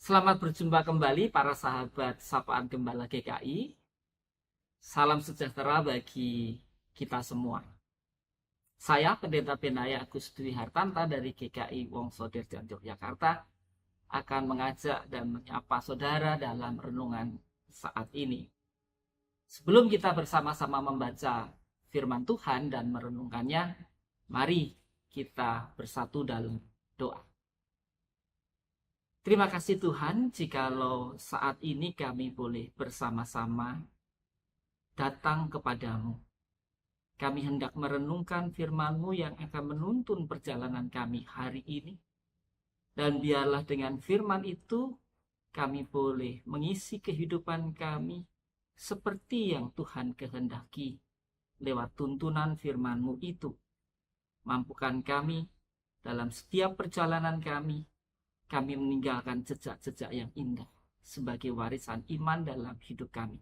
Selamat berjumpa kembali para sahabat Sapaan Gembala GKI. Salam sejahtera bagi kita semua. Saya Pendeta Benaya Agus Dwi Hartanta dari GKI Wongso Dirjan Yogyakarta akan mengajak dan menyapa saudara dalam renungan saat ini. Sebelum kita bersama-sama membaca firman Tuhan dan merenungkannya, mari kita bersatu dalam doa. Terima kasih Tuhan, jikalau saat ini kami boleh bersama-sama datang kepadamu. Kami hendak merenungkan firman-Mu yang akan menuntun perjalanan kami hari ini. Dan biarlah dengan firman itu, kami boleh mengisi kehidupan kami seperti yang Tuhan kehendaki lewat tuntunan firman-Mu itu. Mampukan kami dalam setiap perjalanan kami meninggalkan jejak-jejak yang indah sebagai warisan iman dalam hidup kami.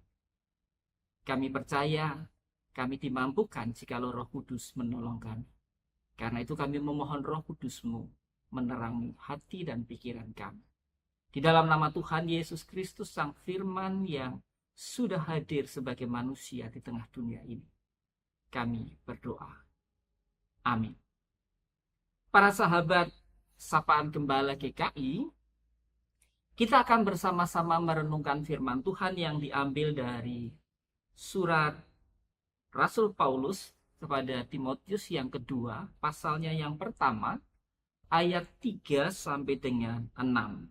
Kami percaya kami dimampukan jikalau Roh Kudus menolong kami. Karena itu kami memohon Roh Kudus-Mu menerangi hati dan pikiran kami. Di dalam nama Tuhan Yesus Kristus, Sang Firman yang sudah hadir sebagai manusia di tengah dunia ini, kami berdoa. Amin. Para sahabat Sapaan Gembala GKI, kita akan bersama-sama merenungkan firman Tuhan yang diambil dari surat Rasul Paulus kepada Timotius yang kedua, pasalnya yang pertama, ayat 3 sampai dengan 6.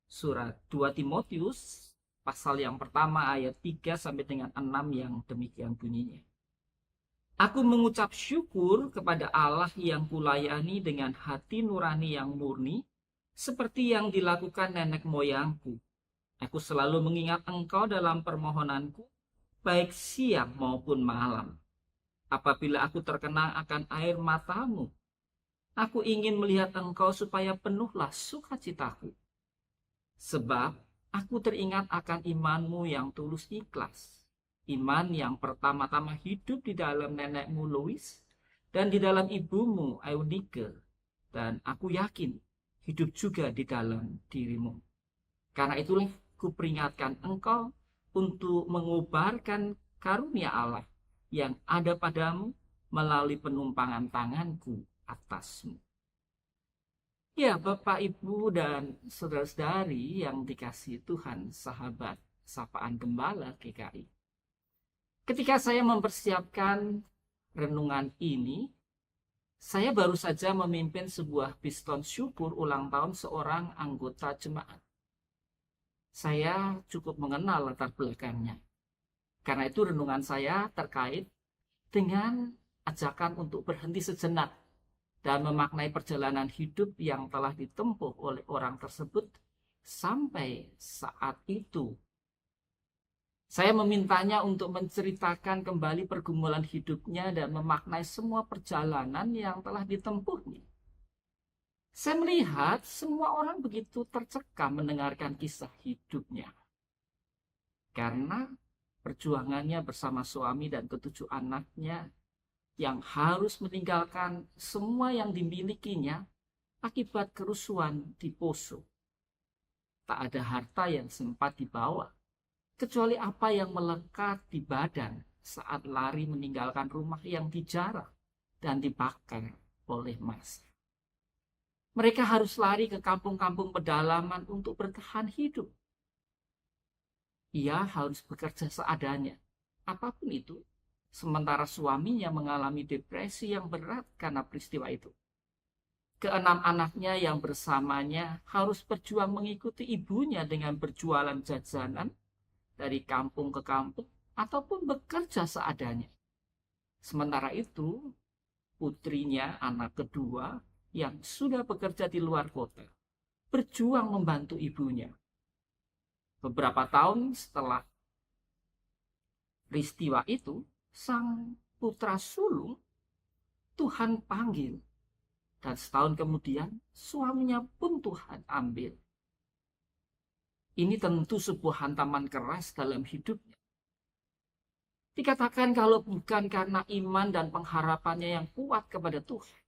Surat 2 Timotius, pasal yang pertama, ayat 3 sampai dengan 6 yang demikian bunyinya. Aku mengucap syukur kepada Allah yang kulayani dengan hati nurani yang murni, seperti yang dilakukan nenek moyangku. Aku selalu mengingat engkau dalam permohonanku, baik siang maupun malam. Apabila aku terkenang akan air matamu, aku ingin melihat engkau supaya penuhlah sukacitaku. Sebab aku teringat akan imanmu yang tulus ikhlas. Iman yang pertama-tama hidup di dalam nenekmu Lois dan di dalam ibumu Eunike, dan aku yakin hidup juga di dalam dirimu. Karena itulah kuperingatkan engkau untuk mengubarkan karunia Allah yang ada padamu melalui penumpangan tanganku atasmu. Ya, Bapak, Ibu, dan saudara-saudari yang dikasihi Tuhan, sahabat Sapaan Gembala GKI. Ketika saya mempersiapkan renungan ini, saya baru saja memimpin sebuah piston syukur ulang tahun seorang anggota jemaat. Saya cukup mengenal latar belakangnya. Karena itu renungan saya terkait dengan ajakan untuk berhenti sejenak dan memaknai perjalanan hidup yang telah ditempuh oleh orang tersebut sampai saat itu. Saya memintanya untuk menceritakan kembali pergumulan hidupnya dan memaknai semua perjalanan yang telah ditempuhnya. Saya melihat semua orang begitu tercekam mendengarkan kisah hidupnya. Karena perjuangannya bersama suami dan ketujuh anaknya yang harus meninggalkan semua yang dimilikinya akibat kerusuhan di Poso. Tak ada harta yang sempat dibawa, kecuali apa yang melekat di badan saat lari meninggalkan rumah yang dijarah dan dibakar oleh massa. Mereka harus lari ke kampung-kampung pedalaman untuk bertahan hidup. Ia harus bekerja seadanya, apapun itu, sementara suaminya mengalami depresi yang berat karena peristiwa itu. Keenam anaknya yang bersamanya harus berjuang mengikuti ibunya dengan berjualan jajanan dari kampung ke kampung ataupun bekerja seadanya. Sementara itu, putrinya, anak kedua, yang sudah bekerja di luar kota, berjuang membantu ibunya. Beberapa tahun setelah peristiwa itu, sang putra sulung Tuhan panggil. Dan setahun kemudian, suaminya pun Tuhan ambil. Ini tentu sebuah hantaman keras dalam hidupnya. Dikatakan kalau bukan karena iman dan pengharapannya yang kuat kepada Tuhan,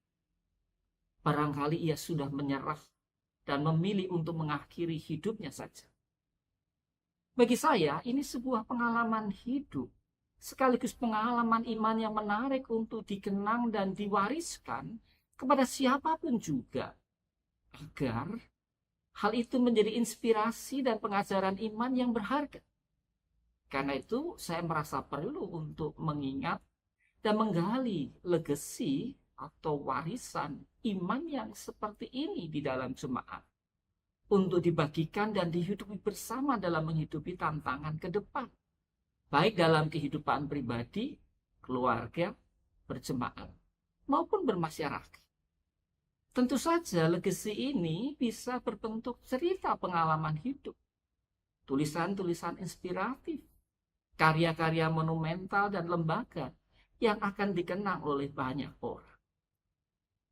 barangkali ia sudah menyerah dan memilih untuk mengakhiri hidupnya saja. Bagi saya, ini sebuah pengalaman hidup, sekaligus pengalaman iman yang menarik untuk dikenang dan diwariskan kepada siapapun juga, agar hal itu menjadi inspirasi dan pengajaran iman yang berharga. Karena itu, saya merasa perlu untuk mengingat dan menggali legasi atau warisan iman yang seperti ini di dalam jemaat, untuk dibagikan dan dihidupi bersama dalam menghidupi tantangan ke depan, baik dalam kehidupan pribadi, keluarga, berjemaat, maupun bermasyarakat. Tentu saja legasi ini bisa berbentuk cerita pengalaman hidup, tulisan-tulisan inspiratif, karya-karya monumental dan lembaga yang akan dikenang oleh banyak orang.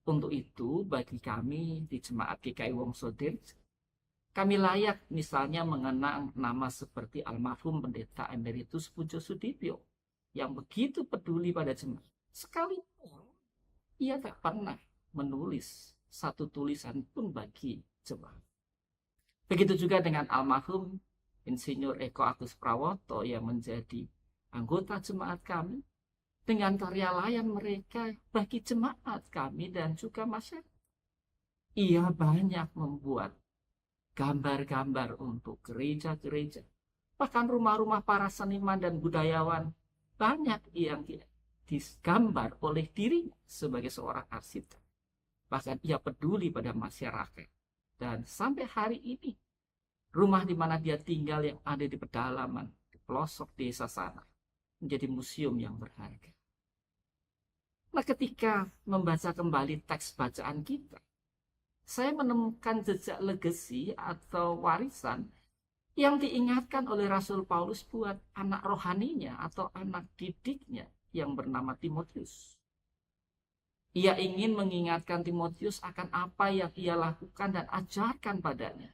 Untuk itu, bagi kami di Jemaat GKI Wongsodej, kami layak misalnya mengenang nama seperti almarhum Pendeta Emeritus Pujo Sudibyo yang begitu peduli pada jemaat. Sekalipun ia tak pernah menulis satu tulisan pun bagi jemaat. Begitu juga dengan almarhum Insinyur Eko Agus Prawoto yang menjadi anggota jemaat kami, dengan karya layan mereka bagi jemaat kami dan juga masyarakat. Ia banyak membuat gambar-gambar untuk gereja-gereja, bahkan rumah-rumah para seniman dan budayawan, banyak yang digambar oleh dirinya sebagai seorang arsitek. Bahkan ia peduli pada masyarakat. Dan sampai hari ini, rumah di mana dia tinggal yang ada di pedalaman, di pelosok desa sana, menjadi museum yang berharga. Nah, ketika membaca kembali teks bacaan kita, saya menemukan jejak legasi atau warisan yang diingatkan oleh Rasul Paulus buat anak rohaninya atau anak didiknya yang bernama Timotius. Ia ingin mengingatkan Timotius akan apa yang ia lakukan dan ajarkan padanya.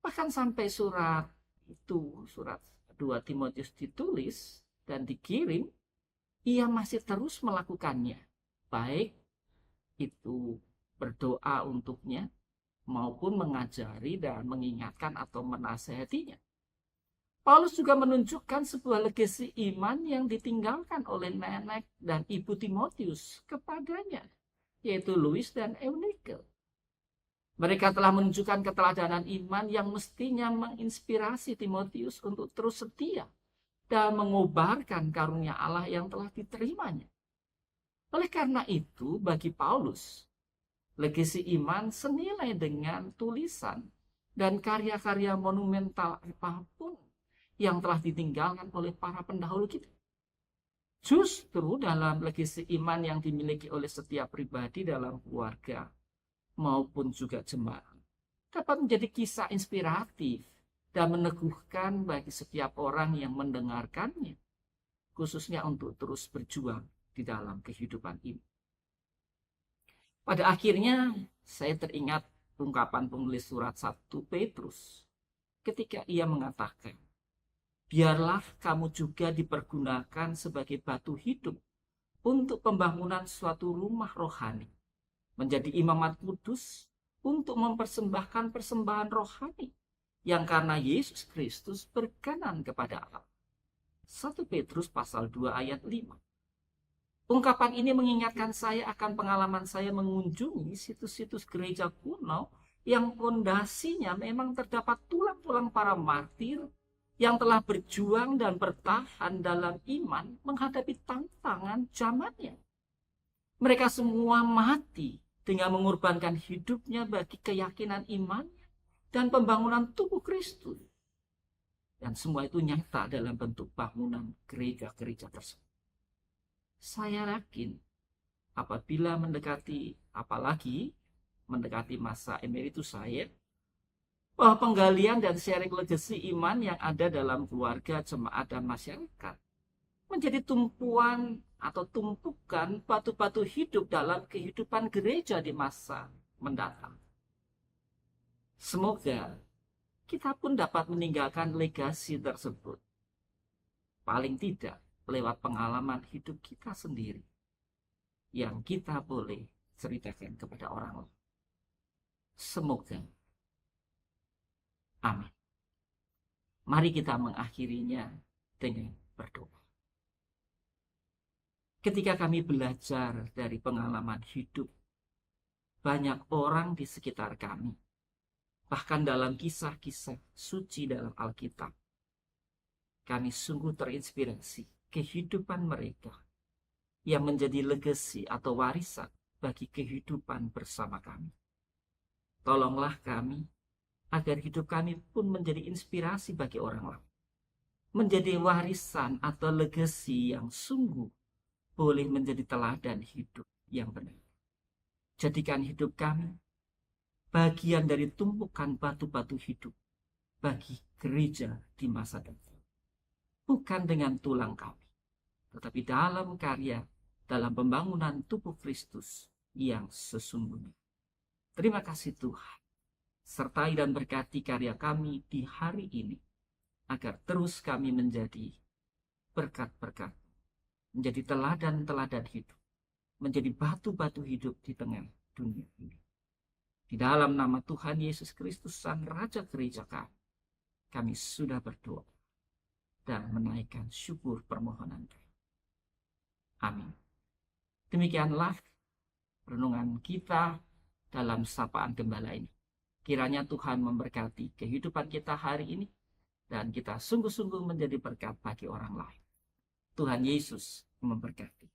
Bahkan sampai surat 2 Timotius ditulis dan dikirim, ia masih terus melakukannya. Baik itu berdoa untuknya maupun mengajari dan mengingatkan atau menasehatinya. Paulus juga menunjukkan sebuah legasi iman yang ditinggalkan oleh nenek dan ibu Timotius kepadanya, yaitu Lois dan Eunike. Mereka telah menunjukkan keteladanan iman yang mestinya menginspirasi Timotius untuk terus setia dan mengobarkan karunia Allah yang telah diterimanya. Oleh karena itu, bagi Paulus, legasi iman senilai dengan tulisan dan karya-karya monumental apapun yang telah ditinggalkan oleh para pendahulu kita. Justru dalam legasi iman yang dimiliki oleh setiap pribadi dalam keluarga maupun juga jemaat dapat menjadi kisah inspiratif dan meneguhkan bagi setiap orang yang mendengarkannya, khususnya untuk terus berjuang di dalam kehidupan ini. Pada akhirnya saya teringat ungkapan penulis surat 1 Petrus ketika ia mengatakan, biarlah kamu juga dipergunakan sebagai batu hidup untuk pembangunan suatu rumah rohani, menjadi imamat kudus untuk mempersembahkan persembahan rohani yang karena Yesus Kristus berkenan kepada Allah. 1 Petrus pasal 2 ayat 5. Ungkapan ini mengingatkan saya akan pengalaman saya mengunjungi situs-situs gereja kuno yang pondasinya memang terdapat tulang-tulang para martir yang telah berjuang dan bertahan dalam iman menghadapi tantangan zamannya. Mereka semua mati dengan mengorbankan hidupnya bagi keyakinan iman dan pembangunan tubuh Kristus. Dan semua itu nyata dalam bentuk bangunan gereja-gereja tersebut. Saya yakin apabila apalagi mendekati masa emeritus saya, bahwa penggalian dan sharing legasi iman yang ada dalam keluarga, jemaat, dan masyarakat menjadi tumpuan atau tumpukan batu-batu hidup dalam kehidupan gereja di masa mendatang. Semoga kita pun dapat meninggalkan legasi tersebut. Paling tidak lewat pengalaman hidup kita sendiri yang kita boleh ceritakan kepada orang lain. Semoga Amin. Mari kita mengakhirinya dengan berdoa. Ketika kami belajar dari pengalaman hidup banyak orang di sekitar kami, bahkan dalam kisah-kisah suci dalam Alkitab, kami sungguh terinspirasi kehidupan mereka yang menjadi legasi atau warisan bagi kehidupan bersama kami. Tolonglah kami agar hidup kami pun menjadi inspirasi bagi orang lain, menjadi warisan atau legasi yang sungguh boleh menjadi teladan hidup yang benar. Jadikan hidup kami bagian dari tumpukan batu-batu hidup bagi gereja di masa depan. Bukan dengan tulang kami, tetapi dalam karya, dalam pembangunan tubuh Kristus yang sesungguhnya. Terima kasih Tuhan. Sertai dan berkati karya kami di hari ini, agar terus kami menjadi berkat-berkat, menjadi teladan-teladan hidup, menjadi batu-batu hidup di tengah dunia ini. Di dalam nama Tuhan Yesus Kristus, Sang Raja Gereja kami sudah berdoa dan menaikkan syukur permohonan kami. Amin. Demikianlah renungan kita dalam sapaan gembala ini. Kiranya Tuhan memberkati kehidupan kita hari ini, dan kita sungguh-sungguh menjadi berkat bagi orang lain. Tuhan Yesus memberkati.